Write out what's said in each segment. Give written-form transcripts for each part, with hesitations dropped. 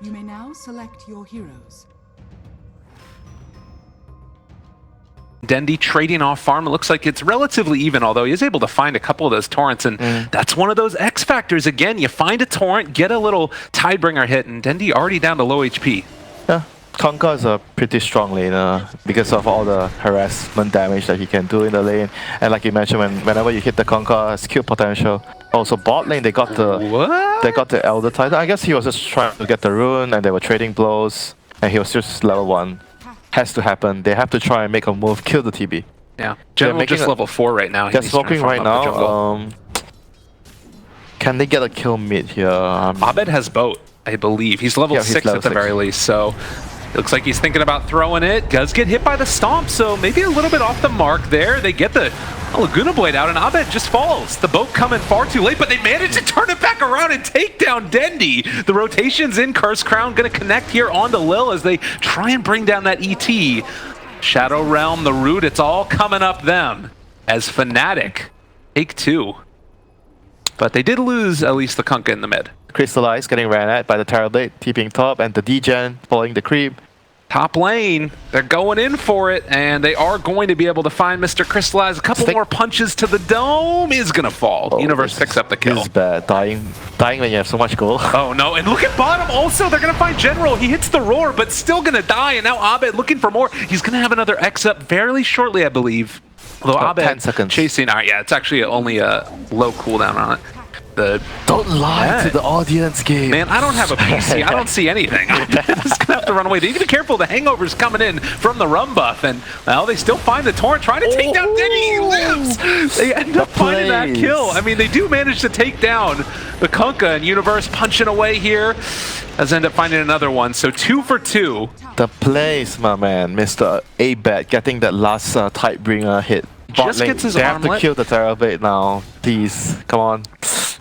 You may now select your heroes. Dendi trading off farm. It looks like it's relatively even, although he is able to find a couple of those torrents, and that's one of those X factors. Again, you find a torrent, get a little Tidebringer hit, and Dendi already down to low HP. Yeah, Conker is a pretty strong laner because of all the harassment damage that he can do in the lane. And like you mentioned, whenever you hit the Conker, has kill potential. Also, bot lane, they got the Elder Titan. I guess he was just trying to get the rune, and they were trading blows, and he was just level 1. Has to happen. They have to try and make a move, kill the TB. Yeah, General just level 4 right now. They're smoking right now. Can they get a kill mid here? Abed has boat, I believe. He's level 6 at the very least, so it looks like he's thinking about throwing it. Does get hit by the stomp, so maybe a little bit off the mark there. They get the Laguna Blade out, and Abed just falls. The boat coming far too late, but they manage to turn it back around and take down Dendi. The rotation's in. Curse Crown going to connect here onto Lil as they try and bring down that ET. Shadow Realm, the root, it's all coming up them as Fnatic take 2. But they did lose at least the Kunkka in the mid. Crystallize getting ran at by the Terrorblade, TPing top, and the degen following the creep. Top lane, they're going in for it, and they are going to be able to find Mr. Crystallize. A couple more punches to the dome is going to fall. Universe picks up the kill. This is bad. Dying when you have so much gold. Oh no, and look at bottom also. They're going to find General. He hits the roar, but still going to die, and now Abed looking for more. He's going to have another X up fairly shortly, I believe. Although Abed 10 seconds. Chasing, all right, yeah, it's actually only a low cooldown on it. Don't lie to the audience, game. Man, I don't have a PC. I don't see anything. I'm just gonna have to run away. They need to be careful. The hangover's coming in from the rum buff, and well, they still find the torrent trying to take down Dendi. He lives. They end up finding that kill. I mean, they do manage to take down the Kunkka, and Universe punching away here as end up finding another one. So 2 for 2. The plays, my man, Mr. A-Bet, getting that last Tidebringer hit. Just gets his they armlet. have to kill the Terrorblade now. Please, come on.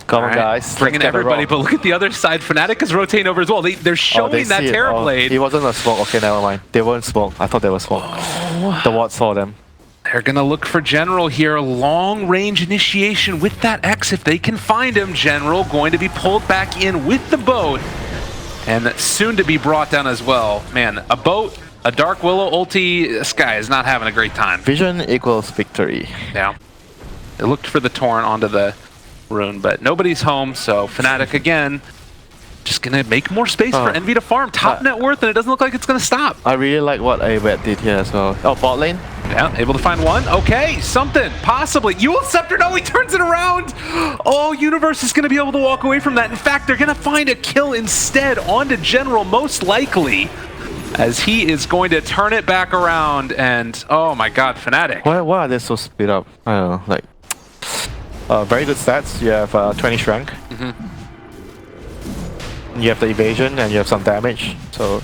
Come on, guys. Bringing everybody, but look at the other side. Fnatic is rotating over as well. They're showing that Terrorblade. It wasn't a smoke. Okay, never mind. They weren't smoke. I thought they were smoke. The ward saw them. They're going to look for General here. Long-range initiation with that X. If they can find him, General going to be pulled back in with the boat. And soon to be brought down as well. Man, a boat, a Dark Willow ulti. This guy is not having a great time. Vision equals victory. Yeah. They looked for the torrent onto the rune, but nobody's home, so Fnatic again just gonna make more space for NaVi to farm. Top net worth, and it doesn't look like it's gonna stop. I really like what A-Bet did here as well. Oh, bot lane? Yeah, able to find one. Okay, something, possibly. Eul Scepter, no, he turns it around! Oh, Universe is gonna be able to walk away from that. In fact, they're gonna find a kill instead onto General, most likely, as he is going to turn it back around, and oh my god, Fnatic. Why are they so split up? I don't know, like... very good stats. You have 20 strength. You have the evasion and you have some damage. So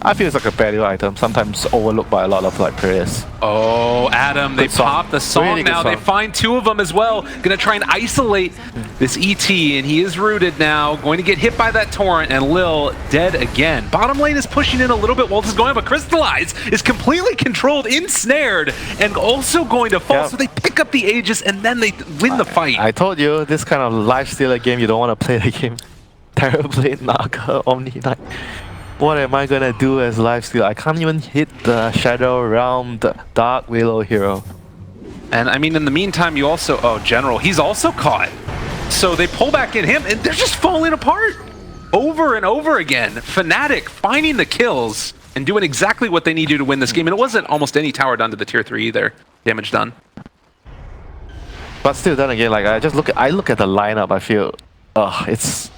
I feel it's like a value item, sometimes overlooked by a lot of like players. Oh, Adam, they pop the song really now. They find 2 of them as well. Gonna try and isolate this ET, and he is rooted now. Going to get hit by that torrent, and Lil dead again. Bottom lane is pushing in a little bit while this is going on, but Crystallize is completely controlled, ensnared, and also going to fall. So they pick up the Aegis, and then they win the fight. I told you, this kind of lifestealer game, you don't want to play the game. Terrorblade, Naga, Omni Knight. What am I gonna do as lifesteal? I can't even hit the Shadow Realm, the Dark Willow hero. And I mean, in the meantime, you also... Oh, General, he's also caught. So they pull back in him, and they're just falling apart over and over again. Fnatic finding the kills and doing exactly what they need to win this game. And it wasn't almost any tower done to the tier 3 either. Damage done. But still, then again, like I look at the lineup, I feel, it's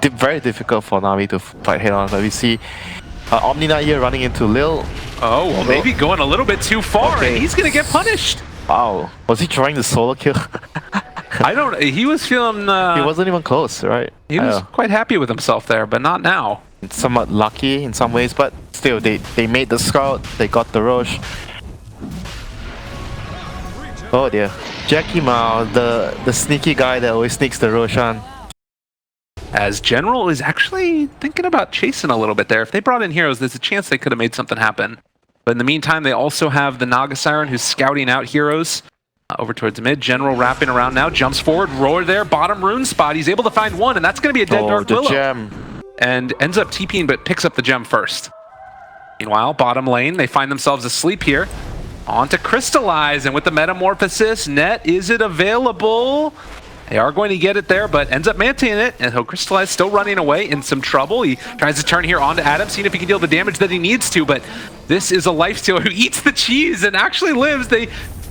very difficult for NaVi to fight head on. But we see Omni Knight here running into Lil. Oh, well, maybe going a little bit too far, and he's gonna get punished. Wow, was he trying to solo kill? I don't. He was feeling. He wasn't even close, right? He was quite happy with himself there, but not now. It's somewhat lucky in some ways, but still, they made the scout. They got the rush. Oh dear, Jackie Mao, the sneaky guy that always sneaks the Roshan. As General is actually thinking about chasing a little bit there. If they brought in heroes, there's a chance they could have made something happen. But in the meantime, they also have the Naga Siren who's scouting out heroes over towards mid. General wrapping around now, jumps forward, roar there, bottom rune spot. He's able to find one, and that's going to be a dead Dark Willow. Gem. and ends up TPing but picks up the gem first. Meanwhile, bottom lane, they find themselves asleep here. On to Crystallize, and with the Metamorphosis, Net, is it available? They are going to get it there, but ends up manting it, and Crystallize still running away in some trouble. He tries to turn here onto Adam, seeing if he can deal the damage that he needs to, but this is a lifestealer who eats the cheese and actually lives. They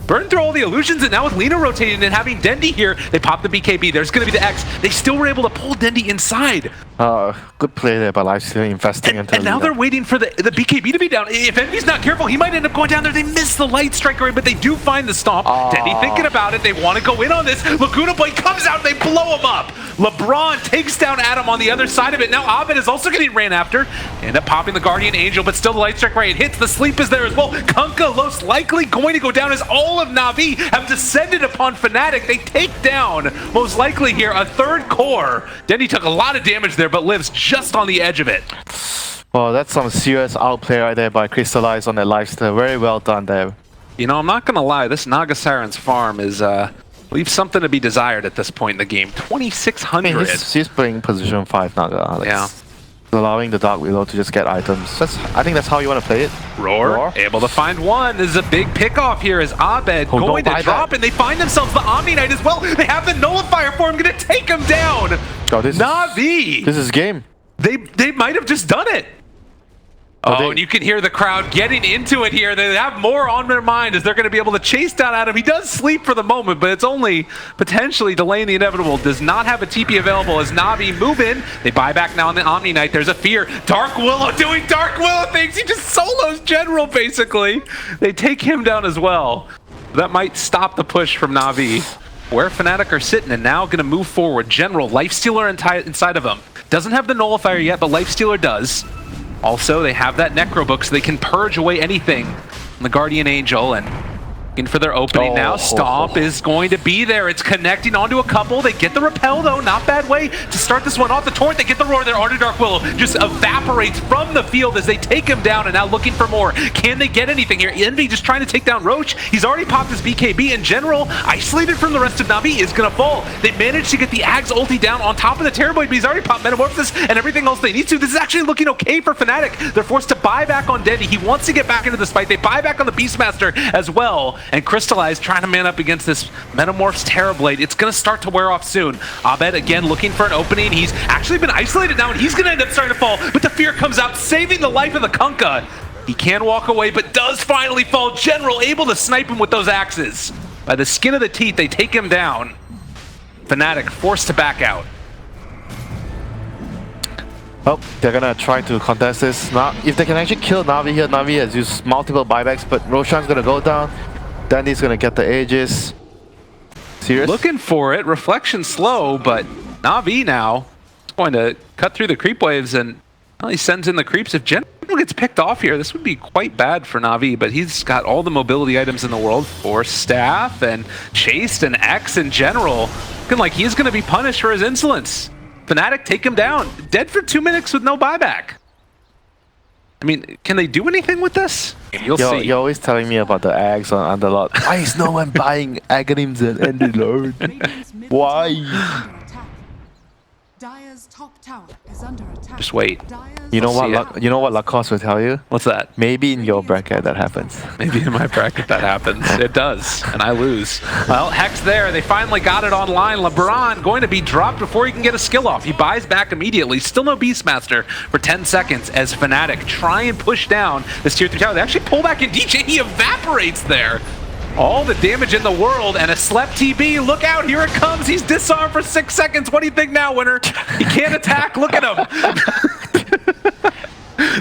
burn through all the illusions, and now with Lina rotating and having Dendi here, they pop the BKB. There's going to be the X. They still were able to pull Dendi inside. Good play there by Lifestealer investing into And now they're waiting for the BKB to be down. If Envy's not careful, he might end up going down there. They miss the Light Strike array, but they do find the Stomp. Dendi thinking about it. They want to go in on this. Laguna Blade comes out. They blow him up. LeBron takes down Adam on the other side of it. Now Abed is also getting ran after. End up popping the Guardian Angel, but still the Light Strike array. It hits. The sleep is there as well. Kunkka most likely going to go down as all of NaVi have descended upon Fnatic. They take down, most likely here, a third core. Dendi took a lot of damage there, but lives just on the edge of it. Well, that's some serious outplay right there by Crystallize on that lifesteal. Very well done there. You know, I'm not going to lie, this Nagasiren's farm is leaves something to be desired at this point in the game. 2,600. I mean, he's playing position 5 Naga. Yeah. Allowing the Dark Willow to just get items. I think that's how you want to play it. Roar, able to find one. This is a big pickoff here as Abed going to drop, and they find themselves the Omni Knight as well. They have the Nullifier for him, going to take him down. Oh, NaVi! This is game. They might have just done it. Oh, and you can hear the crowd getting into it here. They have more on their mind as they're going to be able to chase down Adam. He does sleep for the moment, but it's only potentially delaying the inevitable. Does not have a TP available as NaVi move in. They buy back now on the Omni Knight. There's a fear. Dark Willow doing Dark Willow things. He just solos General, basically. They take him down as well. That might stop the push from NaVi. Where Fnatic are sitting and now going to move forward. General, Lifestealer inside of him. Doesn't have the Nullifier yet, but Lifestealer does. Also, they have that Necro Book, so they can purge away anything from the Guardian Angel, and in for their opening now. Stomp is going to be there. It's connecting onto a couple. They get the repel, though. Not bad way to start this one off. The Torrent, they get the roar there onto Dark Willow. Just evaporates from the field as they take him down, and now looking for more. Can they get anything here? Envy just trying to take down Roach. He's already popped his BKB. In general, isolated from the rest of NaVi, is going to fall. They managed to get the Ags ulti down on top of the Terrorblade, but he's already popped Metamorphosis and everything else they need to. This is actually looking okay for Fnatic. They're forced to buy back on Dendi. He wants to get back into this fight. They buy back on the Beastmaster as well, and Crystallize trying to man up against this Metamorph's Terrorblade. It's going to start to wear off soon. Abed again looking for an opening. He's actually been isolated now, and he's going to end up starting to fall, but the fear comes out, saving the life of the Kunkka. He can walk away, but does finally fall. General able to snipe him with those axes. By the skin of the teeth, they take him down. Fnatic forced to back out. Oh, they're gonna try to contest this. Now, if they can actually kill NaVi here, NaVi has used multiple buybacks, but Roshan's gonna go down. Dandy's gonna get the Aegis. Serious? Looking for it. Reflection slow, but NaVi now is going to cut through the creep waves, and well, he sends in the creeps. If General gets picked off here, this would be quite bad for NaVi, but he's got all the mobility items in the world for Staff and Chased and X in general. Looking like he's going to be punished for his insolence. Fnatic take him down. Dead for 2 minutes with no buyback. I mean, can they do anything with this? You'll see. You're always telling me about the Ags on Underlord. Why is no one buying Aghanims and Underlord? Why? Dire's top tower is under attack. Just wait. You know what Lacoste will tell you? What's that? Maybe in your bracket that happens. Maybe in my bracket that happens. It does, and I lose. Well, Hex there. They finally got it online. LeBron going to be dropped before he can get a skill off. He buys back immediately. Still no Beastmaster for 10 seconds as Fnatic try and push down this tier 3 tower. They actually pull back in DJ. He evaporates there. All the damage in the world, and a Slep TB. Look out, here it comes. He's disarmed for 6 seconds. What do you think now, winner? He can't attack. Look at him.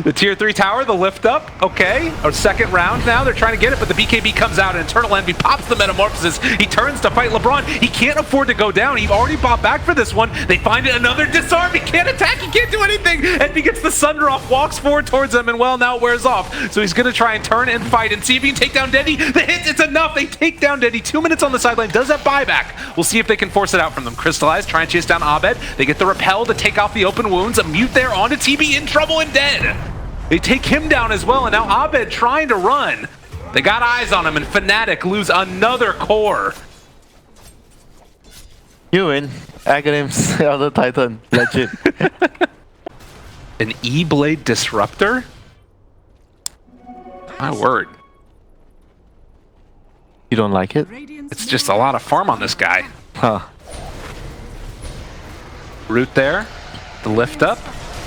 The tier 3 tower, the lift up, okay. Our second round now, they're trying to get it, but the BKB comes out, and Eternal Envy pops the Metamorphosis. He turns to fight LeBron. He can't afford to go down. He already bought back for this one. They find it, another disarm. He can't attack. He can't do anything. Envy gets the Sunder off, walks forward towards him, and well, now it wears off. So he's going to try and turn and fight and see if he can take down Dendi. The hit, it's enough. They take down Dendi. 2 minutes on the sideline. Does that buyback? We'll see if they can force it out from them. Crystallize, try and chase down Abed. They get the repel to take off the open wounds. A mute there onto TB, in trouble and dead. They take him down as well, and now Abed trying to run. They got eyes on him, and Fnatic lose another core. You win. Aghanims, Elder Titan. Legit. An E-Blade Disruptor? My word. You don't like it? It's just a lot of farm on this guy. Huh. Root there. The lift up.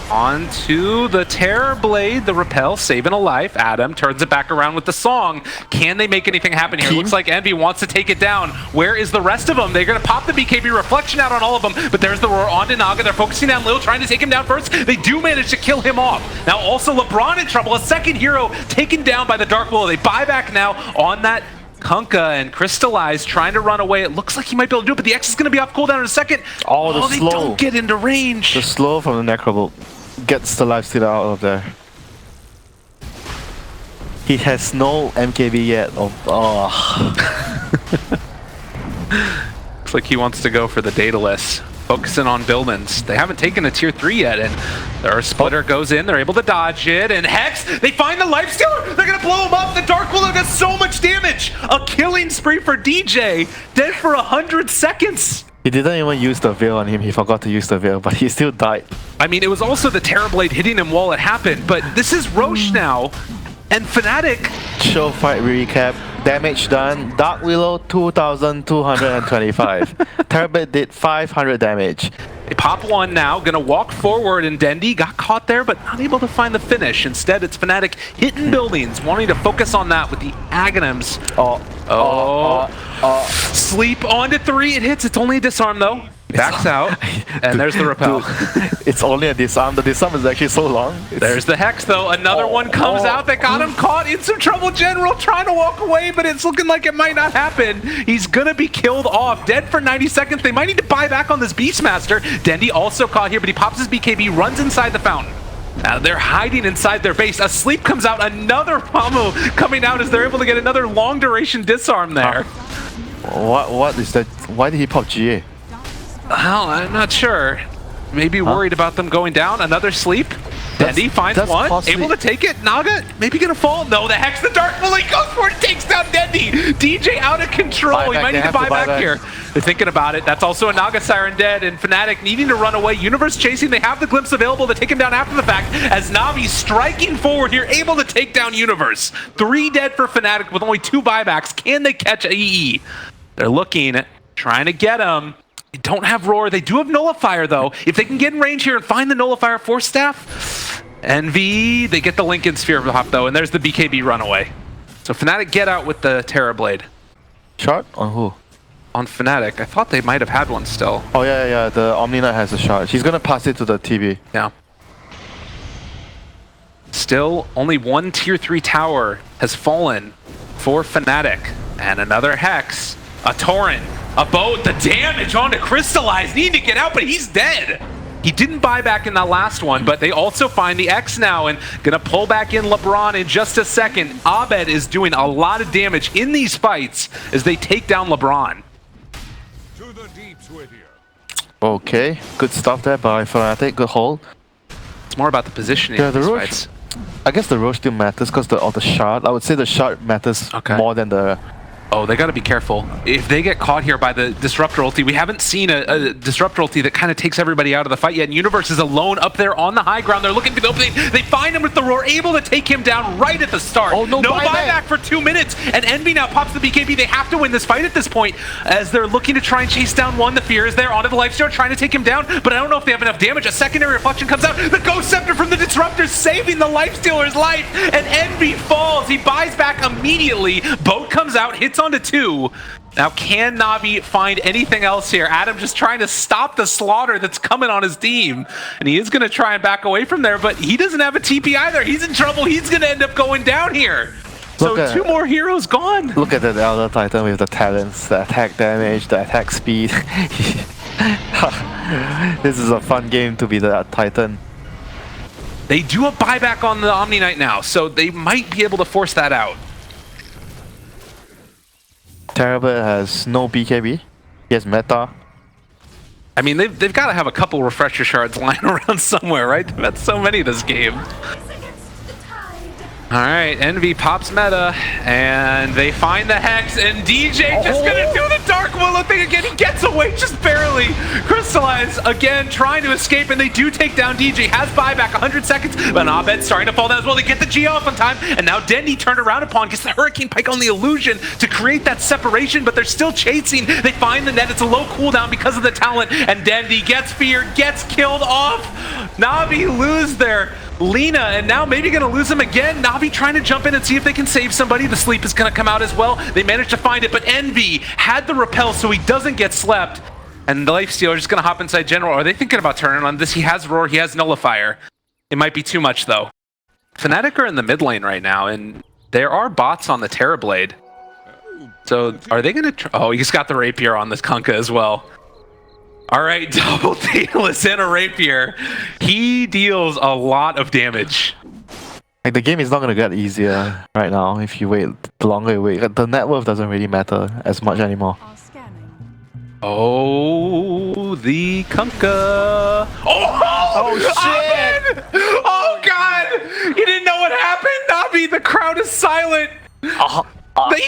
Onto the Terror Blade, the repel, saving a life. Adam turns it back around with the song. Can they make anything happen here? Looks like NaVi wants to take it down. Where is the rest of them? They're going to pop the BKB reflection out on all of them, but there's the roar on to Naga. They're focusing on Lil, trying to take him down first. They do manage to kill him off. Now also LeBron in trouble. A second hero taken down by the Dark Willow. They buy back now on that Kunkka, and Crystallize trying to run away. It looks like he might be able to do it, but the X is going to be off cooldown in a second. Oh, they slow. don't get into range. The slow from the Necrobolt gets the lifesteal out of there. He has no MKB yet. Oh. Looks like he wants to go for the Daedalus. Focusing on buildings. They haven't taken a tier 3 yet, and their splitter goes in. They're able to dodge it, and Hex, they find the lifestealer. They're gonna blow him up. The Dark Willow does so much damage. A killing spree for DJ, dead for 100 seconds. He didn't even use the veil on him. He forgot to use the veil, but he still died. I mean, it was also the Terror Blade hitting him while it happened, but this is Roche now, and Fnatic. Show fight recap. Damage done. Dark Willow 2,225. Terror Blade did 500 damage. They pop one now, gonna walk forward, and Dendi got caught there, but not able to find the finish. Instead, it's Fnatic hitting buildings, wanting to focus on that with the Aghanims. Sleep onto 3, it hits. It's only a disarm though. Backs out, and there's the repel. Dude, it's only a disarm. The disarm is actually so long. There's the Hex though. Another one comes out. They got him caught in some trouble. General trying to walk away, but it's looking like it might not happen. He's gonna be killed off. Dead for 90 seconds. They might need to buy back on this Beastmaster. Dendi also caught here, but he pops his BKB, runs inside the fountain. Now they're hiding inside their base. A sleep comes out. Another Pommel coming out as they're able to get another long duration disarm there. What is that? Why did he pop GA? Well, I'm not sure. Maybe worried about them going down. Another sleep. Dendi finds one. Able to take it. Naga maybe gonna fall. No, the Hex, the Dark Willow goes for it. Takes down Dendi. DJ out of control. He might need to buy back here. They're thinking about it. That's also a Naga Siren dead, and Fnatic needing to run away. Universe chasing. They have the glimpse available to take him down after the fact, as NaVi striking forward here, able to take down Universe. 3 dead for Fnatic with only 2 buybacks. Can they catch AE? They're looking, trying to get him. They don't have Roar. They do have Nullifier, though. If they can get in range here and find the Nullifier Force Staff, NV, they get the Lincoln Sphere Hop, though, and there's the BKB runaway. So Fnatic get out with the Terror Blade. Shot? On who? On Fnatic. I thought they might have had one still. Oh, yeah. The Omni Knight has a shot. She's going to pass it to the TB. Yeah. Still, only one tier 3 tower has fallen for Fnatic. And another Hex. A Torrent. A boat, the damage onto Crystallize, need to get out, but he's dead. He didn't buy back in that last one, but they also find the X now and gonna pull back in LeBron in just a second. Abed is doing a lot of damage in these fights as they take down LeBron. To the deeps with you. Okay, good stuff there by Fnatic, good hold. It's more about the positioning Yeah, of the these Roche, fights. I guess the Roche still matters because of the shard. I would say the shard matters more than the... Oh, they got to be careful. If they get caught here by the Disruptor ulti, we haven't seen a Disruptor ulti that kind of takes everybody out of the fight yet. And Universe is alone up there on the high ground. They're looking for the opening. They find him with the Roar, able to take him down right at the start. Oh, no buyback for 2 minutes. And Envy now pops the BKB. They have to win this fight at this point as they're looking to try and chase down one. The Fear is there onto the Lifesteal, trying to take him down. But I don't know if they have enough damage. A secondary reflection comes out. The Ghost Scepter from the Disruptor saving the Lifestealer's life. And Envy falls. He buys back immediately. Boat comes out, hits onto 2. Now, can NaVi find anything else here? Adam just trying to stop the slaughter that's coming on his team. And he is going to try and back away from there, but he doesn't have a TP either. He's in trouble. He's going to end up going down here. So 2 more heroes gone. Look at the Elder Titan with the talents, the attack damage, the attack speed. This is a fun game to be the Titan. They do a buyback on the Omni Knight now, so they might be able to force that out. Terrible has no BKB. He has meta. I mean, they've got to have a couple refresher shards lying around somewhere, right? That's so many this game. Alright, NaVi pops meta, and they find the Hex, and DJ just gonna do the Dark Willow thing again. He gets away just barely. Crystallize again, trying to escape, and they do take down DJ. Has buyback, 100 seconds, but Abed's starting to fall down as well. They get the G off on time, and now Dendy turned around upon, gets the Hurricane Pike on the illusion to create that separation, but they're still chasing. They find the net, it's a low cooldown because of the talent, and Dendy gets feared, gets killed off. NaVi lose their Lina, and now maybe gonna lose him again. NaVi trying to jump in and see if they can save somebody. The sleep is gonna come out as well. They managed to find it, but Envy had the repel so he doesn't get slept. And the Lifestealer is just gonna hop inside General. Are they thinking about turning on this? He has Roar, he has Nullifier. It might be too much though. Fnatic are in the mid lane right now, and there are bots on the Terrorblade. So are they gonna oh, he's got the Rapier on this Kunkka as well. All right, double Daedalus and a Rapier. He deals a lot of damage. Like, the game is not going to get easier right now if you wait. The longer you wait, the net worth doesn't really matter as much anymore. Oh, the Kunkka. Oh shit! Oh god! You didn't know what happened, NaVi. The crowd is silent. They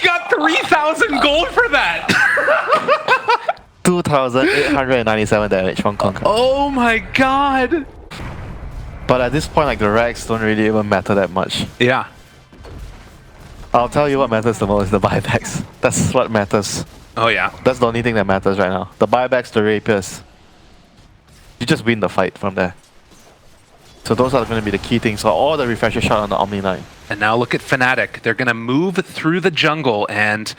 got 3,000 gold for that. 2,897 damage from Kunkka. Oh my god! But at this point, like, the racks don't really even matter that much. Yeah. I'll tell you what matters the most, the buybacks. That's what matters. Oh yeah. That's the only thing that matters right now. The buybacks, the rapiers. You just win the fight from there. So those are going to be the key things for all the refresher shot on the Omni line. And now look at Fnatic. They're going to move through the jungle, and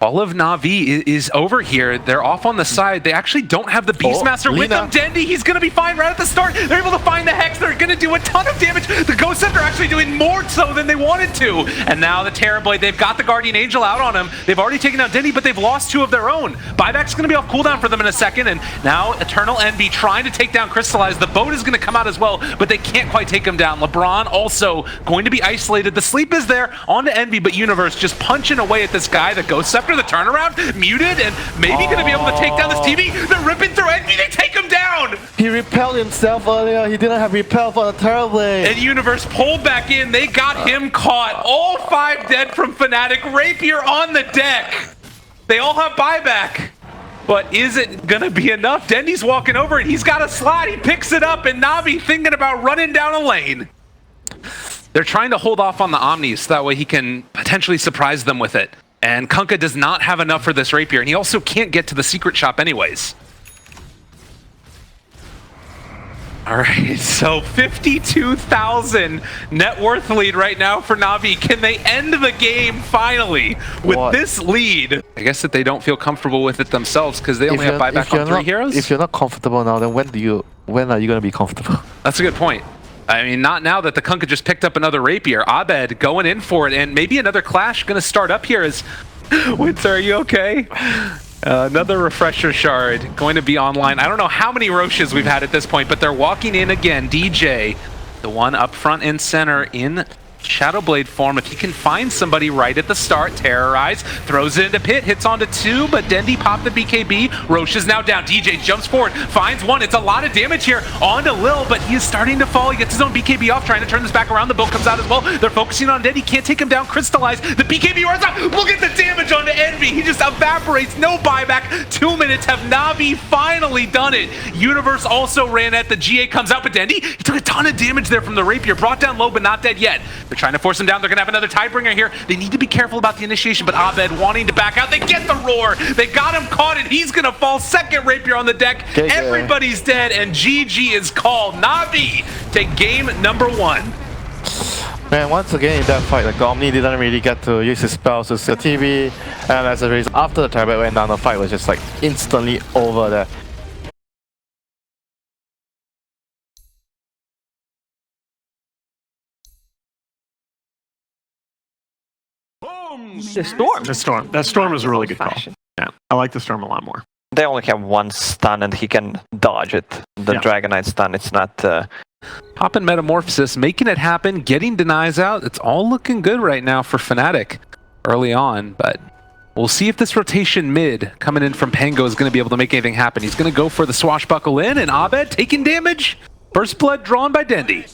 all of NaVi is over here. They're off on the side. They actually don't have the Beastmaster with them. Dendy, he's going to be fine right at the start. They're able to find the Hex. They're going to do a ton of damage. The Ghost Scepter actually doing more so than they wanted to. And now the Terrorblade, they've got the Guardian Angel out on him. They've already taken down Dendy, but they've lost 2 of their own. Buyback's going to be off cooldown for them in a second. And now Eternal Envy trying to take down Crystallize. The boat is going to come out as well, but they can't quite take him down. LeBron also going to be isolated. The sleep is there onto Envy, but Universe just punching away at this guy. The Ghost Scepter, the turnaround, muted, and maybe going to be able to take down this TV. They're ripping through Envy, they take him down! He repelled himself earlier, he didn't have repel for the Terrorblade. And Universe pulled back in, they got him caught. All 5 dead from Fnatic, Rapier on the deck. They all have buyback. But is it gonna be enough? Dendy's walking over and he's got a slot, he picks it up, and NaVi thinking about running down a lane. They're trying to hold off on the Omnis, that way he can potentially surprise them with it. And Kunkka does not have enough for this Rapier, and he also can't get to the secret shop anyways. Alright, so 52,000 net worth lead right now for NaVi. Can they end the game finally with this lead? I guess that they don't feel comfortable with it themselves because they only have buyback on 3 heroes. If you're not comfortable now, then when are you going to be comfortable? That's a good point. I mean, not now that the Kunkka just picked up another Rapier. Abed going in for it, and maybe another clash going to start up here as... Winter, are you okay? Another refresher shard going to be online. I don't know how many Roches we've had at this point, but they're walking in again. DJ, the one up front and center in Shadowblade form. If he can find somebody right at the start, Terrorize, throws it into Pit, hits onto 2, but Dendy popped the BKB. Roche is now down. DJ jumps forward, finds 1. It's a lot of damage here onto Lil, but he is starting to fall. He gets his own BKB off, trying to turn this back around. The boat comes out as well. They're focusing on Dendy. Can't take him down. Crystallize. The BKB runs out. Look at the damage onto Envy. He just evaporates. No buyback. 2 minutes. Have NaVi finally done it? Universe also ran at the GA comes out, but Dendy, he took a ton of damage there from the Rapier. Brought down low, but not dead yet. They're trying to force him down. They're going to have another Tidebringer here. They need to be careful about the initiation, but Abed wanting to back out. They get the roar. They got him caught, and he's going to fall. Second Rapier on the deck. Everybody's dead, and GG is called. NaVi take game number 1. Man, once again in that fight, like, the Omni didn't really get to use his spells to see the TV, and as a result, after the Terrorblade went down, the fight was just like instantly over there. The storm. The storm. That storm is a really good call. Yeah, I like the storm a lot more. They only have 1 stun and he can dodge it. The Dragonite stun, it's not... Popping Metamorphosis, making it happen, getting denies out. It's all looking good right now for Fnatic early on, but we'll see if this rotation mid coming in from Pango is going to be able to make anything happen. He's going to go for the swashbuckle in, and Abed taking damage. First blood drawn by Dendy.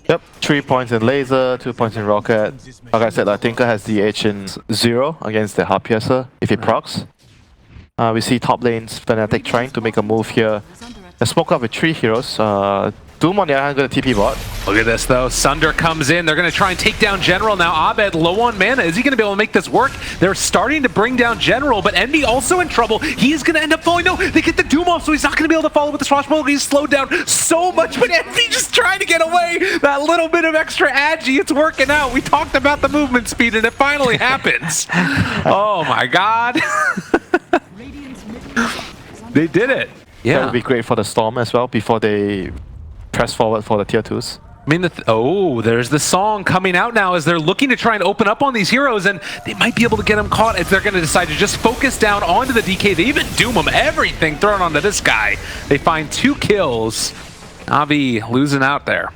Yep, 3 points in laser, 2 points in rocket. Like I said, Tinker has the edge in 0 against the Heart Piercer if he procs. We see top lanes Fnatic trying to make a move here. They smoke up with 3 heroes. Doom on the other hand going to TP bot. Look at this though, Sunder comes in, they're going to try and take down General. Now Abed low on mana, is he going to be able to make this work? They're starting to bring down General, but Envy also in trouble. He's going to end up falling, no, they get the Doom off, so he's not going to be able to follow with the Swashbuckler. He's slowed down so much, but Envy just trying to get away. That little bit of extra agi, it's working out. We talked about the movement speed and it finally happens. Oh my god. They did it. Yeah. That would be great for the Storm as well before they press forward for the tier 2s. I mean, there's the song coming out now as they're looking to try and open up on these heroes, and they might be able to get them caught if they're going to decide to just focus down onto the DK. They even doom them, everything thrown onto this guy. They find 2 kills. NaVi losing out there.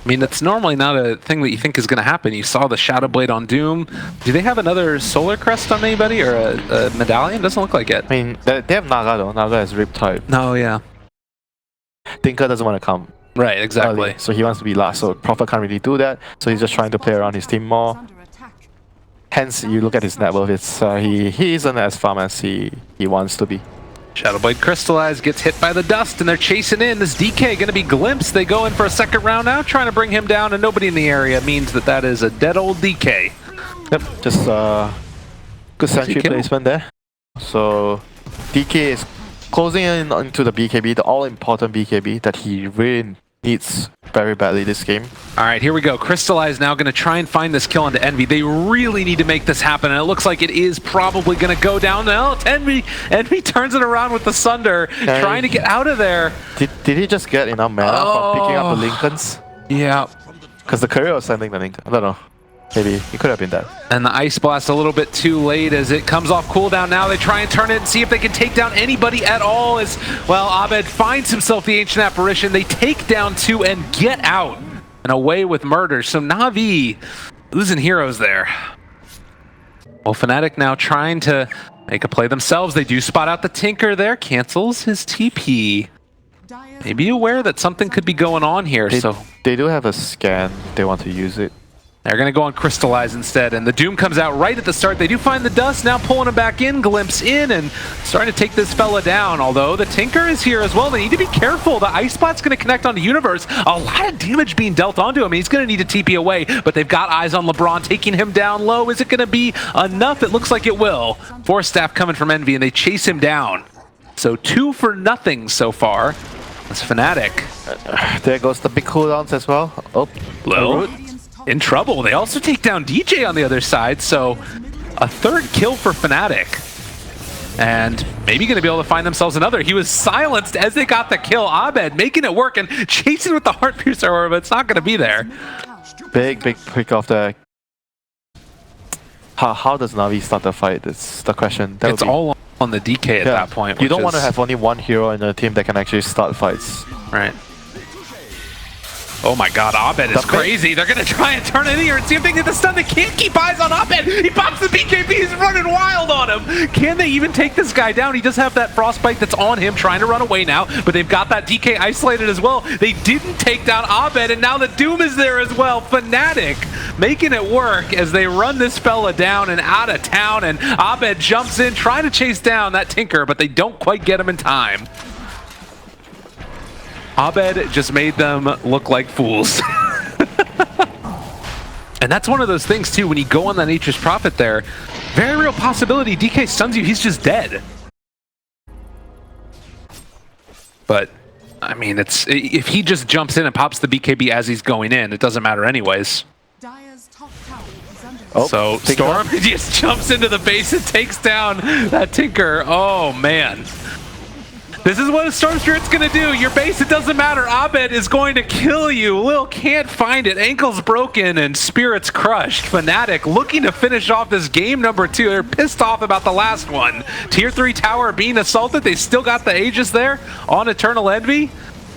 I mean, that's normally not a thing that you think is going to happen. You saw the Shadow Blade on Doom. Do they have another Solar Crest on anybody, or a medallion? Doesn't look like it. I mean, they have Naga though. Naga has Riptide. No, yeah. Tinker doesn't want to come. Right, exactly. Early, so he wants to be last. So Prophet can't really do that. So he's just trying to play around his team more. Hence, you look at his net worth. It's he isn't as farm as he wants to be. Shadowblade crystallized, gets hit by the dust, and they're chasing in. This DK going to be glimpsed. They go in for a second round now, trying to bring him down, and nobody in the area means that is a dead old DK. Yep, just good sentry placement there. So DK is closing in into the BKB, the all-important BKB that he really needs very badly this game. All right, here we go. Crystallize now going to try and find this kill onto Envy. They really need to make this happen, and it looks like it is probably going to go down now. Envy turns it around with the Sunder, trying to get out of there. Did he just get enough mana from picking up the Lincolns? Yeah. Because the courier was sending the Lincoln. I don't know. Maybe it could have been that. And the Ice Blast a little bit too late as it comes off cooldown now. They try and turn it and see if they can take down anybody at all as, well, Abed finds himself the Ancient Apparition. They take down 2 and get out and away with murder. So NaVi losing heroes there. Well, Fnatic now trying to make a play themselves. They do spot out the Tinker there, cancels his TP. May be aware that something could be going on here. They do have a scan if they want to use it. They're going to go on Crystallize instead, and the Doom comes out right at the start. They do find the dust, now pulling him back in, glimpse in, and starting to take this fella down. Although the Tinker is here as well. They need to be careful. The Ice Splat's going to connect onto Universe. A lot of damage being dealt onto him. He's going to need to TP away, but they've got eyes on LeBron, taking him down low. Is it going to be enough? It looks like it will. Force Staff coming from Envy, and they chase him down. So 2 for nothing so far. That's Fnatic. There goes the big cooldowns as well. Oh, well, in trouble. They also take down DJ on the other side, so a 3rd kill for Fnatic. And maybe going to be able to find themselves another. He was silenced as they got the kill. Abed making it work and chasing with the Heart Piercer, but it's not going to be there. Big pick off there. How does NaVi start the fight? It's the question. It's all on the DK at that point. You don't want to have only one hero in a team that can actually start fights. Right. Oh my god, Abed is crazy. They're going to try and turn it in here and see if they can get the stun. They can't keep eyes on Abed. He pops the BKB. He's running wild on him. Can they even take this guy down? He does have that Frostbite that's on him, trying to run away now, but they've got that DK isolated as well. They didn't take down Abed, and now the Doom is there as well. Fnatic making it work as they run this fella down and out of town, and Abed jumps in, trying to chase down that Tinker, but they don't quite get him in time. Abed just made them look like fools. And that's one of those things too, when you go on that Nature's Prophet there, very real possibility DK stuns you, he's just dead. But, I mean, if he just jumps in and pops the BKB as he's going in, it doesn't matter anyways. So Storm just jumps into the base and takes down that Tinker. Oh man. This is what a Storm Spirit's gonna do. Your base, it doesn't matter. Abed is going to kill you. Lil can't find it. Ankle's broken and Spirit's crushed. Fnatic looking to finish off this game number 2. They're pissed off about the last one. Tier 3 tower being assaulted. They still got the Aegis there on Eternal Envy.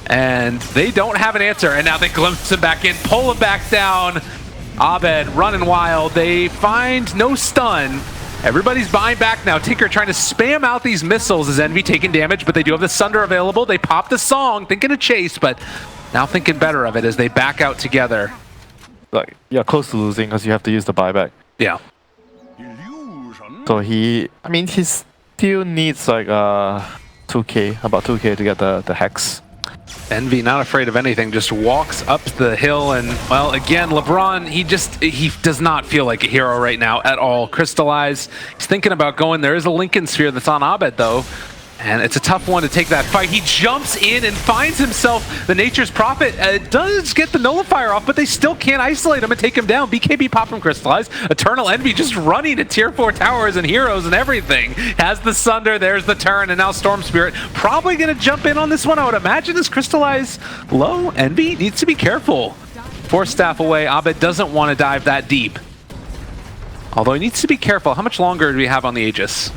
And they don't have an answer. And now they glimpse him back in, pull him back down. Abed running wild. They find no stun. Everybody's buying back now. Tinker trying to spam out these missiles as Envy taking damage, but they do have the Sunder available. They pop the song, thinking of chase, but now thinking better of it as they back out together. Like, you're close to losing because you have to use the buyback. Yeah. So he still needs like 2k, about 2k to get the hex. NaVi, not afraid of anything, just walks up the hill, and well, again, LeBron, he does not feel like a hero right now at all. Crystallize, he's thinking about going. There is a Lincoln Sphere that's on Abed though, and it's a tough one to take that fight. He jumps in and finds himself the Nature's Prophet. Does get the nullifier off, but they still can't isolate him and take him down. BKB pop from Crystallize. Eternal Envy just running to tier 4 towers and heroes and everything. Has the Sunder, there's the turn, and now Storm Spirit probably going to jump in on this one. I would imagine this Crystallize low. Envy needs to be careful. Force staff away. Abed doesn't want to dive that deep. Although he needs to be careful. How much longer do we have on the Aegis?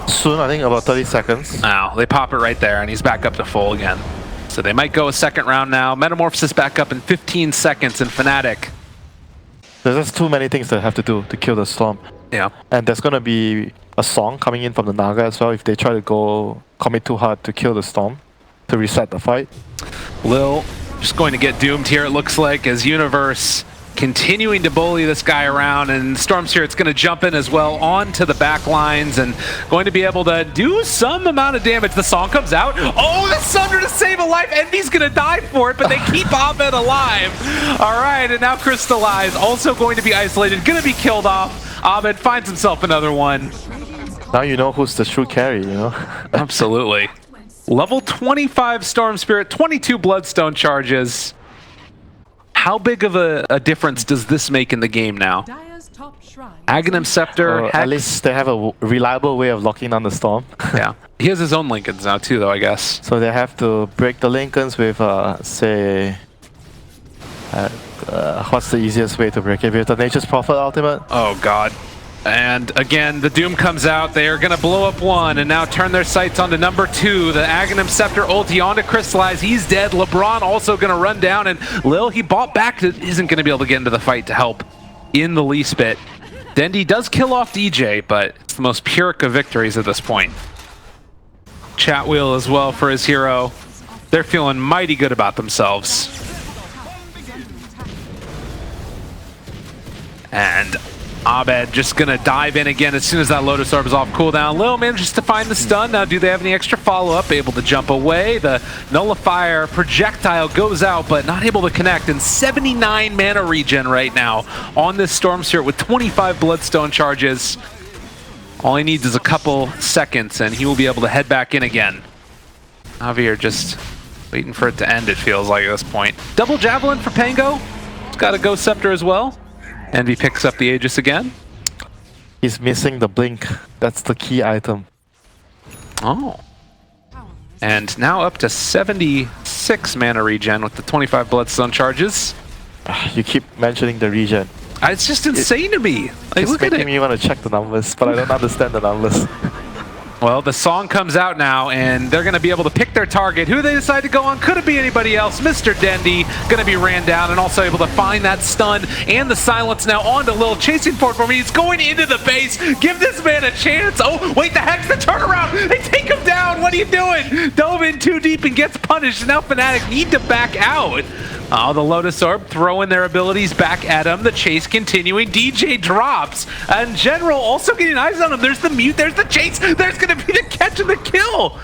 Soon, I think about 30 seconds. Now they pop it right there, and he's back up to full again. So they might go a second round now. Metamorphosis back up in 15 seconds in Fnatic. There's just too many things they have to do to kill the Storm. Yeah. And there's gonna be a song coming in from the Naga as well if they try to go commit too hard to kill the Storm to reset the fight. Lil just going to get doomed here, it looks like, as Universe continuing to bully this guy around, and Storm Spirit's going to jump in as well onto the back lines and going to be able to do some amount of damage. The song comes out. Oh, the Sunder to save a life. Envy's going to die for it, but they keep Abed alive. All right, and now Crystallize also going to be isolated, going to be killed off. Abed finds himself another one. Now you know who's the true carry, you know? Absolutely. Level 25 Storm Spirit, 22 Bloodstone charges. How big of a difference does this make in the game now? Aghanim Scepter, Hex. At least they have a reliable way of locking down the Storm. Yeah. He has his own Lincolns now too, though, I guess. So they have to break the Lincolns with, say... what's the easiest way to break it? With the Nature's Prophet ultimate? Oh, God. And again, the Doom comes out. They are going to blow up one and now turn their sights onto number 2. The Aghanim Scepter ulti onto Crystallize. He's dead. LeBron also going to run down. And Lil, he bought back, isn't going to be able to get into the fight to help in the least bit. Dendi does kill off DJ, but it's the most Pyrrhic of victories at this point. Chat wheel as well for his hero. They're feeling mighty good about themselves. And Abed just gonna dive in again as soon as that Lotus Orb is off cooldown. Lil manages to find the stun. Now, do they have any extra follow-up? Able to jump away. The nullifier projectile goes out, but not able to connect. And 79 mana regen right now on this Storm Spirit with 25 Bloodstone charges. All he needs is a couple seconds, and he will be able to head back in again. NaVi are just waiting for it to end, it feels like, at this point. Double Javelin for Pango. He's got a Ghost Scepter as well. Envy picks up the Aegis again. He's missing the blink. That's the key item. Oh. And now up to 76 mana regen with the 25 Bloodstone charges. You keep mentioning the regen. It's just insane to me. Like, It's look at making it. me want to check the numbers, but I don't understand the numbers. Well, the song comes out now, and they're going to be able to pick their target. Who they decide to go on, could it be anybody else? Mr. Dendi going to be ran down and also able to find that stun and the silence now onto Lil, chasing forward for me. He's going into the base. Give this man a chance. Oh, wait, the Hex, the turnaround. They take him down. What are you doing? Dove in too deep and gets punished. Now Fnatic need to back out. Oh, the Lotus Orb throwing their abilities back at him. The chase continuing. DJ drops. And General also getting eyes on him. There's the mute. There's the chase. There's going to be the catch and the kill.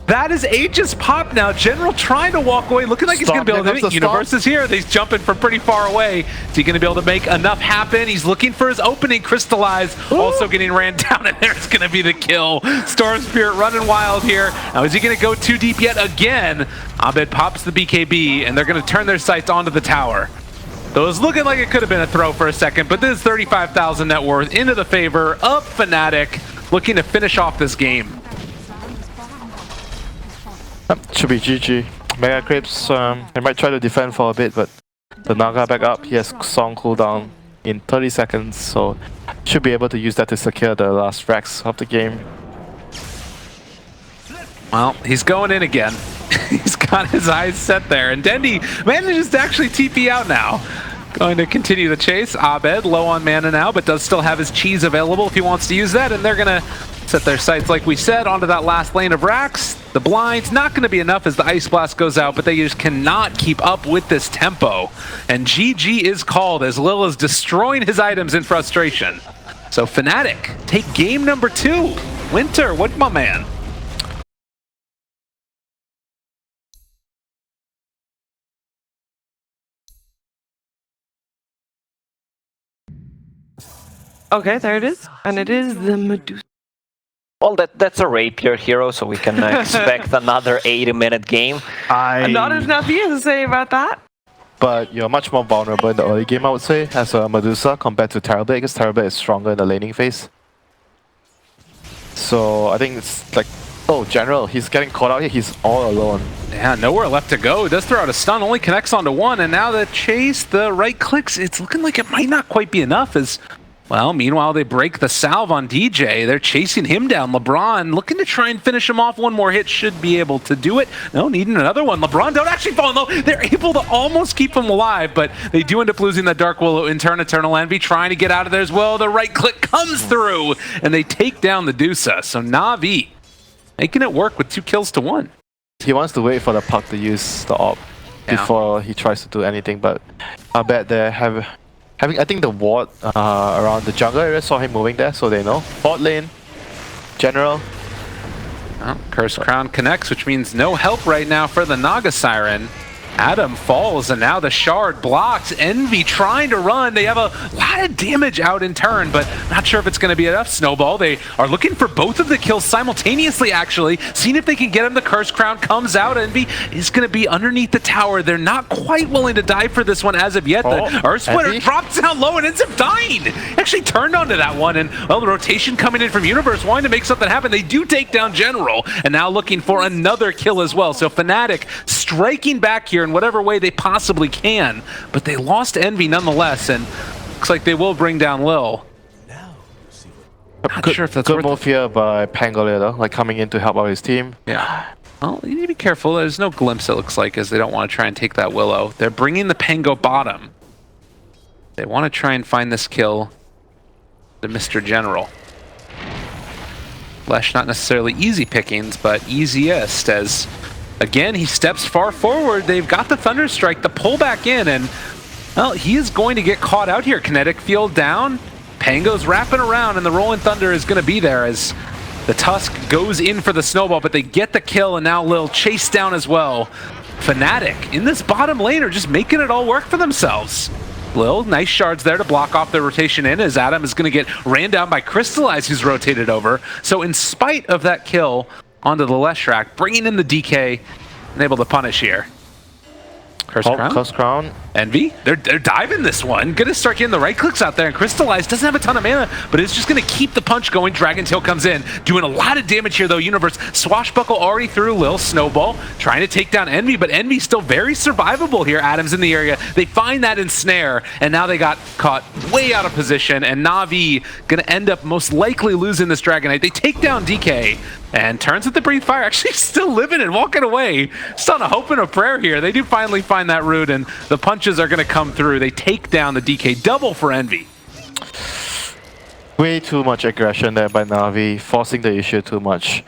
That is Aegis pop now. General trying to walk away. Looking like he's going to be able to do it. Universe is here. He's jumping from pretty far away. Is he going to be able to make enough happen? He's looking for his opening. Crystallize. Also getting ran down. And there's going to be the kill. Storm Spirit running wild here. Now, is he going to go too deep yet again? Abed pops the BKB. And they're going to turn their sights onto the tower. It was looking like it could have been a throw for a second. But this is 35,000 net worth into the favor of Fnatic. Looking to finish off this game. Should be GG. Mega Crepes, they might try to defend for a bit, but the Naga back up. He has Song cooldown in 30 seconds, so should be able to use that to secure the last racks of the game. Well, he's going in again. He's got his eyes set there, and Dendi manages to actually TP out now. Going to continue the chase. Abed low on mana now, but does still have his cheese available if he wants to use that, and they're gonna set their sights, like we said, onto that last lane of racks. The blind's not going to be enough as the Ice Blast goes out, but they just cannot keep up with this tempo. And GG is called as Lil is destroying his items in frustration. So Fnatic take game number 2. Winter, what my man? Okay, there it is. And it is the Medusa. Well, that's a rapier hero, so we can expect another 80-minute game. Not as nothing to say about that. But you're much more vulnerable in the early game, I would say, as a Medusa compared to Terrorblade, because Terrorblade is stronger in the laning phase. So I think it's like, oh, General, he's getting caught out here, he's all alone. Yeah, nowhere left to go. He does throw out a stun, only connects onto one, and now the chase, the right clicks, it's looking like it might not quite be enough as... Well, meanwhile, they break the salve on DJ. They're chasing him down. LeBron looking to try and finish him off. One more hit should be able to do it. No, needing another one. LeBron don't actually fall low. They're able to almost keep him alive, but they do end up losing the Dark Willow in turn. Eternal Envy trying to get out of there as well. The right click comes through, and they take down the Dusa. So NaVi making it work with 2 kills to 1. He wants to wait for the puck to use the AWP before he tries to do anything, but I bet they have... I think the ward around the jungle area saw him moving there, so they know. Bot lane, General. Well, Cursed Crown connects, which means no help right now for the Naga Siren. Adam falls, and now the Shard blocks. Envy trying to run. They have a lot of damage out in turn, but not sure if it's going to be enough. Snowball, they are looking for both of the kills simultaneously, actually. Seeing if they can get him. The Cursed Crown comes out. Envy is going to be underneath the tower. They're not quite willing to die for this one as of yet. The Earth Splitter drops down low and ends up dying. Actually turned onto that one, and well, the rotation coming in from Universe wanting to make something happen. They do take down General, and now looking for another kill as well. So Fnatic striking back here in whatever way they possibly can, but they lost Envy nonetheless, and looks like they will bring down Lil. Not sure if that's good move here by Pangolier though, like coming in to help out his team. Yeah. Well, you need to be careful. There's no glimpse, it looks like, as they don't want to try and take that Willow. They're bringing the Pango bottom. They want to try and find this kill to Mr. General. Flesh not necessarily easy pickings, but easiest, as again, he steps far forward. They've got the Thunderstrike, the pull back in, and well, he is going to get caught out here. Kinetic field down. Pango's wrapping around, and the Rolling Thunder is going to be there as the Tusk goes in for the Snowball, but they get the kill, and now Lil chased down as well. Fnatic in this bottom lane are just making it all work for themselves. Lil, nice shards there to block off the rotation in, as Adam is going to get ran down by Crystallize, who's rotated over. So in spite of that kill onto the Leshrac, bringing in the DK and able to punish here. Cursed Crown. Envy, they're diving this one. Gonna start getting the right clicks out there, and Crystallize doesn't have a ton of mana, but it's just gonna keep the punch going. Dragon Tail comes in, doing a lot of damage here though. Universe, Swashbuckle already through. Lil, Snowball, trying to take down Envy, but Envy's still very survivable here. Adam's in the area. They find that ensnare, and now they got caught way out of position, and NaVi gonna end up most likely losing this Dragonite. They take down DK, and turns with the Breathe Fire, actually still living and walking away. Still on a hope and a prayer here. They do finally find that root, and the punches are going to come through. They take down the DK. Double for Envy. Way too much aggression there by NaVi, forcing the issue too much.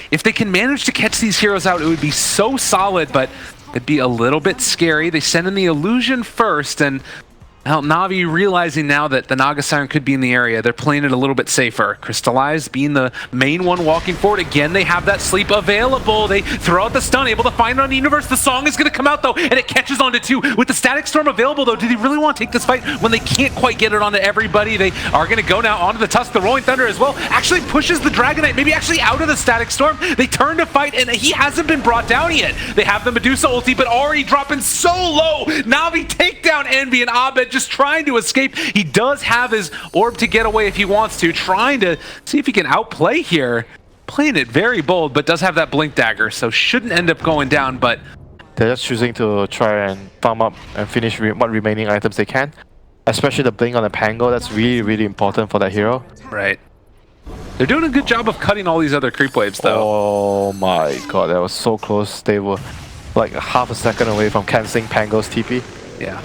If they can manage to catch these heroes out, it would be so solid, but it'd be a little bit scary. They send in the illusion first, and well, NaVi realizing now that the Naga Siren could be in the area, they're playing it a little bit safer. Crystallized being the main one walking forward. Again, they have that sleep available. They throw out the stun, able to find it on the Universe. The song is going to come out, though, and it catches onto 2. With the Static Storm available, though, do they really want to take this fight when they can't quite get it onto everybody? They are going to go now onto the Tusk. The Rolling Thunder as well actually pushes the Dragonite, maybe actually out of the Static Storm. They turn to fight, and he hasn't been brought down yet. They have the Medusa ulti, but already dropping so low. NaVi take down Envy, and Abed just trying to escape. He does have his orb to get away if he wants to, trying to see if he can outplay here. Playing it very bold, but does have that Blink Dagger, so shouldn't end up going down, but they're just choosing to try and farm up and finish what remaining items they can. Especially the Blink on the Pango, that's really, really important for that hero. Right. They're doing a good job of cutting all these other creep waves, though. Oh my god, that was so close. They were like half a second away from cancelling Pango's TP. Yeah.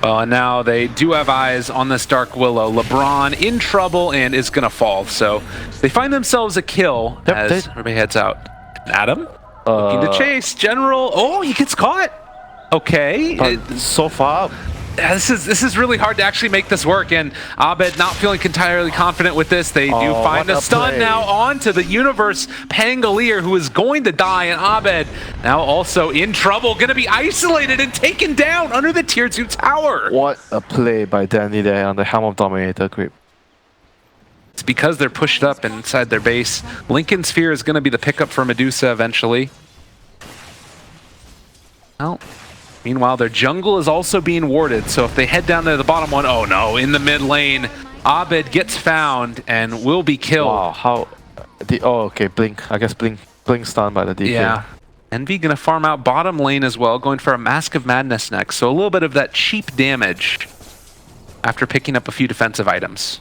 And now they do have eyes on this Dark Willow. LeBron in trouble and is going to fall. So they find themselves a kill as everybody heads out. Adam looking to chase. General. Oh, he gets caught. Okay. So far, this is really hard to actually make this work, and Abed not feeling entirely confident with this. They do find a stun now onto the Universe Pangolier, who is going to die, and Abed now also in trouble, going to be isolated and taken down under the Tier 2 tower. What a play by Danny there on the Helm of Dominator creep. It's because they're pushed up inside their base. Lincoln Sphere is going to be the pickup for Medusa eventually. Well, meanwhile, their jungle is also being warded, so if they head down to the bottom one, oh no, in the mid lane, Abed gets found and will be killed. Wow, how... okay, Blink. I guess Blink stunned by the DK. Yeah. NaVi gonna farm out bottom lane as well, going for a Mask of Madness next, so a little bit of that cheap damage after picking up a few defensive items.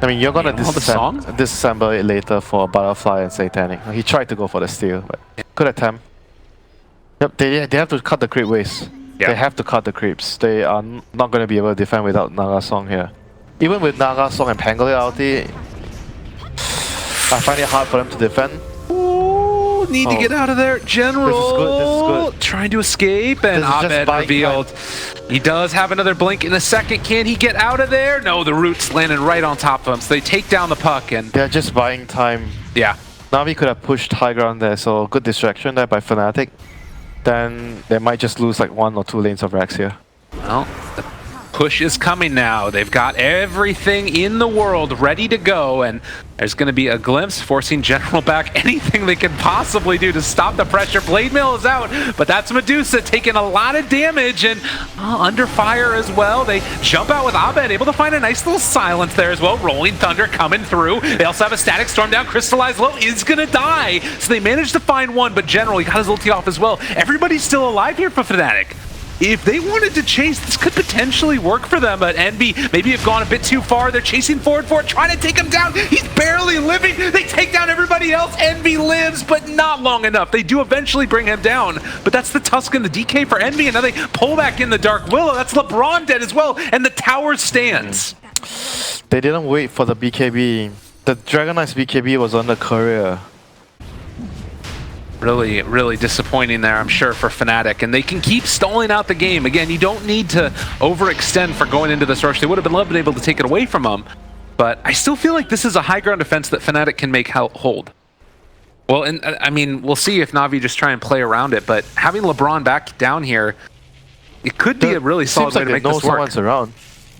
I mean, you're gonna disassemble it later for Butterfly and Satanic. He tried to go for the steal, but good attempt. Yep, they have to cut the creep waste. Yeah. They have to cut the creeps. They are not gonna be able to defend without Naga Song here. Even with Naga Song and Pangolier ulti, I find it hard for them to defend. Ooh, need to get out of there. General This is good. Trying to escape, and Abed revealed. He does have another blink in a second. Can he get out of there? No, the roots landed right on top of him, so they take down the puck. And they're just buying time. Yeah. NaVi could have pushed high ground there, so good distraction there by Fnatic. Then they might just lose like 1 or 2 lanes of Rex here. Well, the push is coming now. They've got everything in the world ready to go, and there's going to be a glimpse forcing General back. Anything they can possibly do to stop the pressure. Blade Mail is out, but that's Medusa taking a lot of damage and under fire as well. They jump out with Abed, able to find a nice little silence there as well. Rolling Thunder coming through. They also have a Static Storm down. Crystallized Low is going to die, so they managed to find one, but General, he got his ulti off as well. Everybody's still alive here for Fnatic. If they wanted to chase, this could potentially work for them, but NB maybe have gone a bit too far. They're chasing forward for it, trying to take him down. He's barely living. They take down everybody else. NB lives, but not long enough. They do eventually bring him down, but that's the Tusk and the DK for NB, and now they pull back in the Dark Willow. That's LeBron dead as well, and the tower stands. They didn't wait for the BKB. The Dragon Knight's BKB was on the courier. Really, really disappointing there, I'm sure, for Fnatic. And they can keep stalling out the game. Again, you don't need to overextend for going into this rush. They would have been able to take it away from them. But I still feel like this is a high ground defense that Fnatic can make hold. Well, and I mean, we'll see if NaVi just try and play around it. But having LeBron back down here, it could be a really solid way to make this work. Someone's around.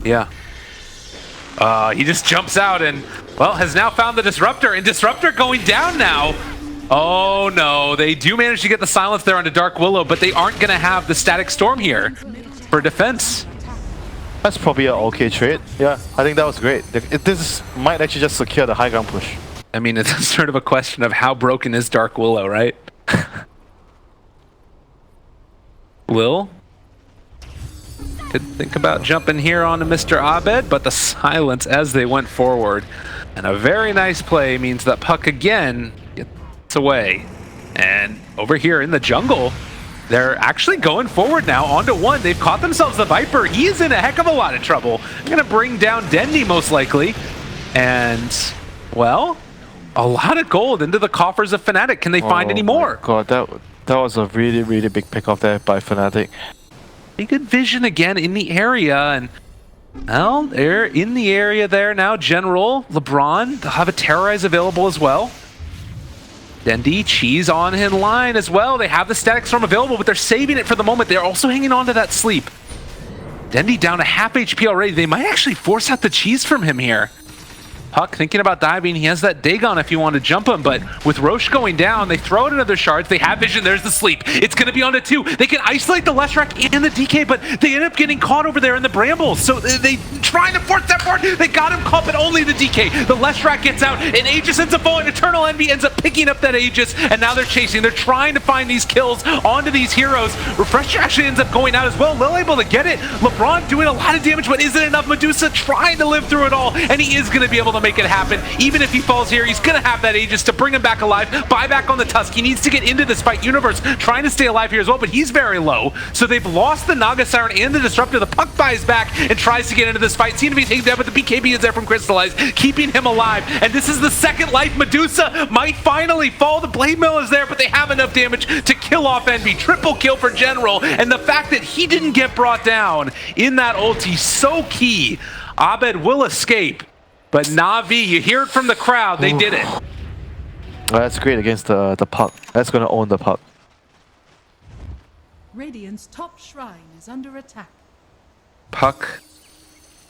Yeah. He just jumps out and, well, has now found the Disruptor. And Disruptor going down now. Oh no, they do manage to get the silence there onto Dark Willow, but they aren't going to have the Static Storm here for defense. That's probably an okay trade. Yeah, I think that was great. This might actually just secure the high ground push. I mean, it's sort of a question of how broken is Dark Willow, right? Will could think about jumping here onto Mr. Abed, but the silence as they went forward. And a very nice play means that Puck again gets away. And over here in the jungle, they're actually going forward now onto one. They've caught themselves the Viper. He is in a heck of a lot of trouble. They're going to bring down Dendi most likely. And, well, a lot of gold into the coffers of Fnatic. Can they find any more? God, that was a really, really big pick off there by Fnatic. Pretty good vision again in the area. And, well, they're in the area there now. General, LeBron, they'll have a Terrorize available as well. Dendi, Cheese on in line as well. They have the Static Storm available, but they're saving it for the moment. They're also hanging on to that sleep. Dendi down to half HP already. They might actually force out the Cheese from him here. Puck thinking about diving. He has that Dagon if you want to jump him, but with Roche going down, they throw out another shards. They have vision. There's the sleep. It's going to be onto two. They can isolate the Leshrac and the DK, but they end up getting caught over there in the brambles. So they trying to force that forward. They got him caught, but only the DK. The Leshrac gets out, and Aegis ends up falling. Eternal Envy ends up picking up that Aegis, and now they're chasing. They're trying to find these kills onto these heroes. Refresher actually ends up going out as well. Lil able to get it. LeBron doing a lot of damage, but isn't enough. Medusa trying to live through it all, and he is going to be able to make it happen. Even if he falls here, he's going to have that Aegis to bring him back alive. Buyback on the Tusk. He needs to get into this fight. Universe trying to stay alive here as well, but he's very low. So they've lost the Naga Siren and the Disruptor. The Puck buys back and tries to get into this fight. Seems to be taken down, but the BKB is there from Crystallize, keeping him alive. And this is the second life. Medusa might finally fall. The Blade Mill is there, but they have enough damage to kill off Envy. Triple kill for General. And the fact that he didn't get brought down in that ulti, so key. Abed will escape, but NaVi, you hear it from the crowd, they did it. Well, that's great against the Puck. That's going to own the Puck. Radiant's top shrine is under attack. Puck,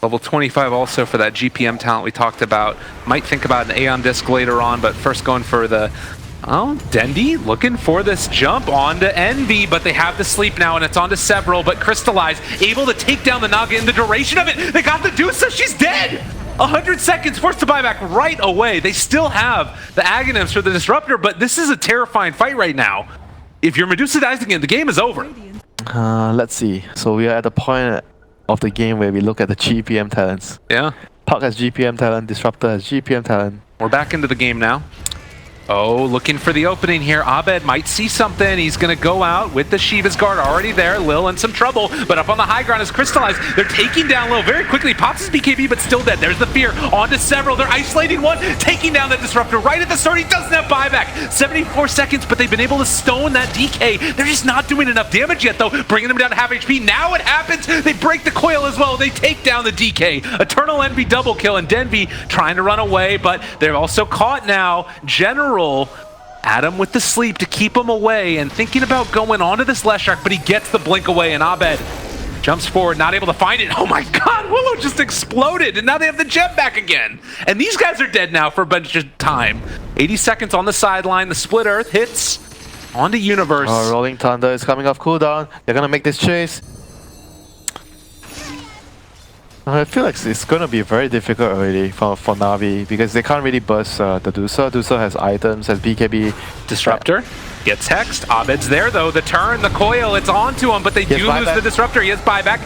level 25 also for that GPM talent we talked about. Might think about an Aeon Disc later on, but first going for the... Oh, Dendi looking for this jump onto Envy, but they have the sleep now, and it's onto several, but Crystallize able to take down the Naga in the duration of it. They got the Medusa, she's dead! 100 seconds, forced to buy back right away. They still have the Aghanim's for the Disruptor, but this is a terrifying fight right now. If your Medusa dies again, the game is over. Let's see. So we are at the point of the game where we look at the GPM talents. Yeah. Puck has GPM talent, Disruptor has GPM talent. We're back into the game now. Oh, looking for the opening here. Abed might see something. He's going to go out with the Shiva's Guard already there. Lil in some trouble, but up on the high ground is Crystallized. They're taking down Lil very quickly. Pops his BKB, but still dead. There's the fear. On to several. They're isolating one, taking down the Disruptor right at the start. He doesn't have buyback. 74 seconds, but they've been able to stone that DK. They're just not doing enough damage yet, though, bringing them down to half HP. Now it happens. They break the coil as well. They take down the DK. Eternal Envy double kill, and Denvi trying to run away, but they're also caught now. General Adam with the sleep to keep him away and thinking about going onto this Leshrac, but he gets the blink away, and Abed jumps forward, not able to find it. Oh my god, Willow just exploded, and now they have the gem back again. And these guys are dead now for a bunch of time. 80 seconds on the sideline, the Split Earth hits onto Universe. Oh, Rolling Thunder is coming off cooldown. They're gonna make this chase. I feel like it's going to be very difficult already for NaVi because they can't really burst the Dusa. Dusa has items, has BKB. Disruptor gets hexed. Abed's there though. The turn, the coil, it's onto him, but they do lose the Disruptor. He has buyback.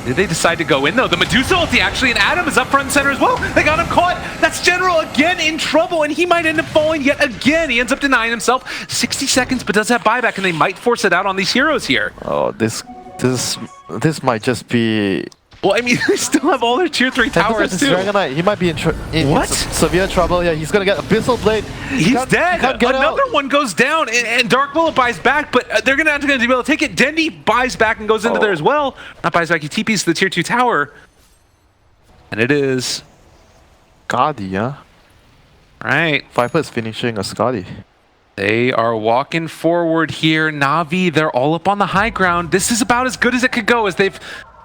Did they decide to go in though? The Medusa ulti actually, and Adam is up front and center as well. They got him caught. That's General again in trouble, and he might end up falling yet again. He ends up denying himself. 60 seconds, but does have buyback, and they might force it out on these heroes here. Oh, this might just be... Well, I mean, they still have all their tier 3 towers too. Dragonite, he might be in severe trouble. Yeah, he's gonna get Abyssal Blade. He's dead. Another one goes down, and Dark Willow buys back, but they're gonna have to be able to take it. Dendi buys back and goes into there as well. Not buys back, he TPs to the tier 2 tower. And it is... Skadi, yeah? Right. Viper is finishing a Skadi. They are walking forward here. NaVi, they're all up on the high ground. This is about as good as it could go as they've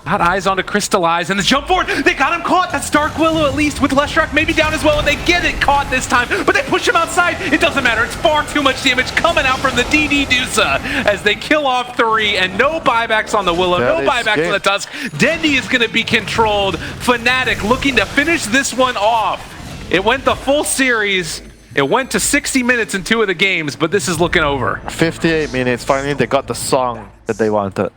got eyes on to Crystallize, and the jump forward, they got him caught. That's Dark Willow at least, with Leshrac maybe down as well, and they get it caught this time, but they push him outside. It doesn't matter, it's far too much damage coming out from the DD Dusa as they kill off 3, and no buybacks on the Willow, no buybacks on the Tusk. Dendi is going to be controlled. Fnatic looking to finish this one off. It went the full series. It went to 60 minutes in 2 of the games, but this is looking over. 58 minutes, finally they got the song that they wanted.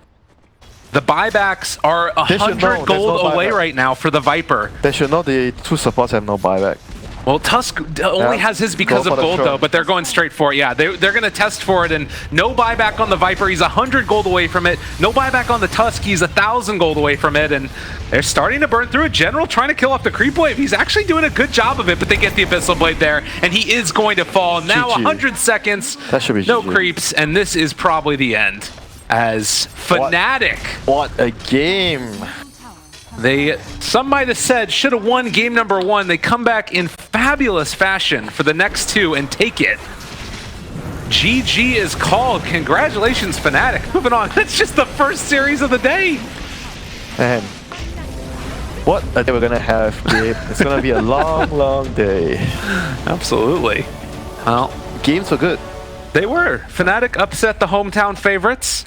The buybacks are 100 gold away right now for the Viper. They should know the 2 supports have no buyback. Well, Tusk only has his because of gold, though, but they're going straight for it. Yeah, they're going to test for it, and no buyback on the Viper. He's 100 gold away from it. No buyback on the Tusk. He's 1,000 gold away from it, and they're starting to burn through it. General trying to kill off the creep wave. He's actually doing a good job of it, but they get the Abyssal Blade there, and he is going to fall. Now 100 seconds, that should be no creeps, and this is probably the end. As Fnatic, what a game! Some might have said, should have won game number 1. They come back in fabulous fashion for the next 2 and take it. GG is called. Congratulations, Fnatic. Moving on. That's just the first series of the day. And what a day we're gonna have, Gabe. It's gonna be a long, long day. Absolutely. Well, games were good. They were. Fnatic upset the hometown favorites.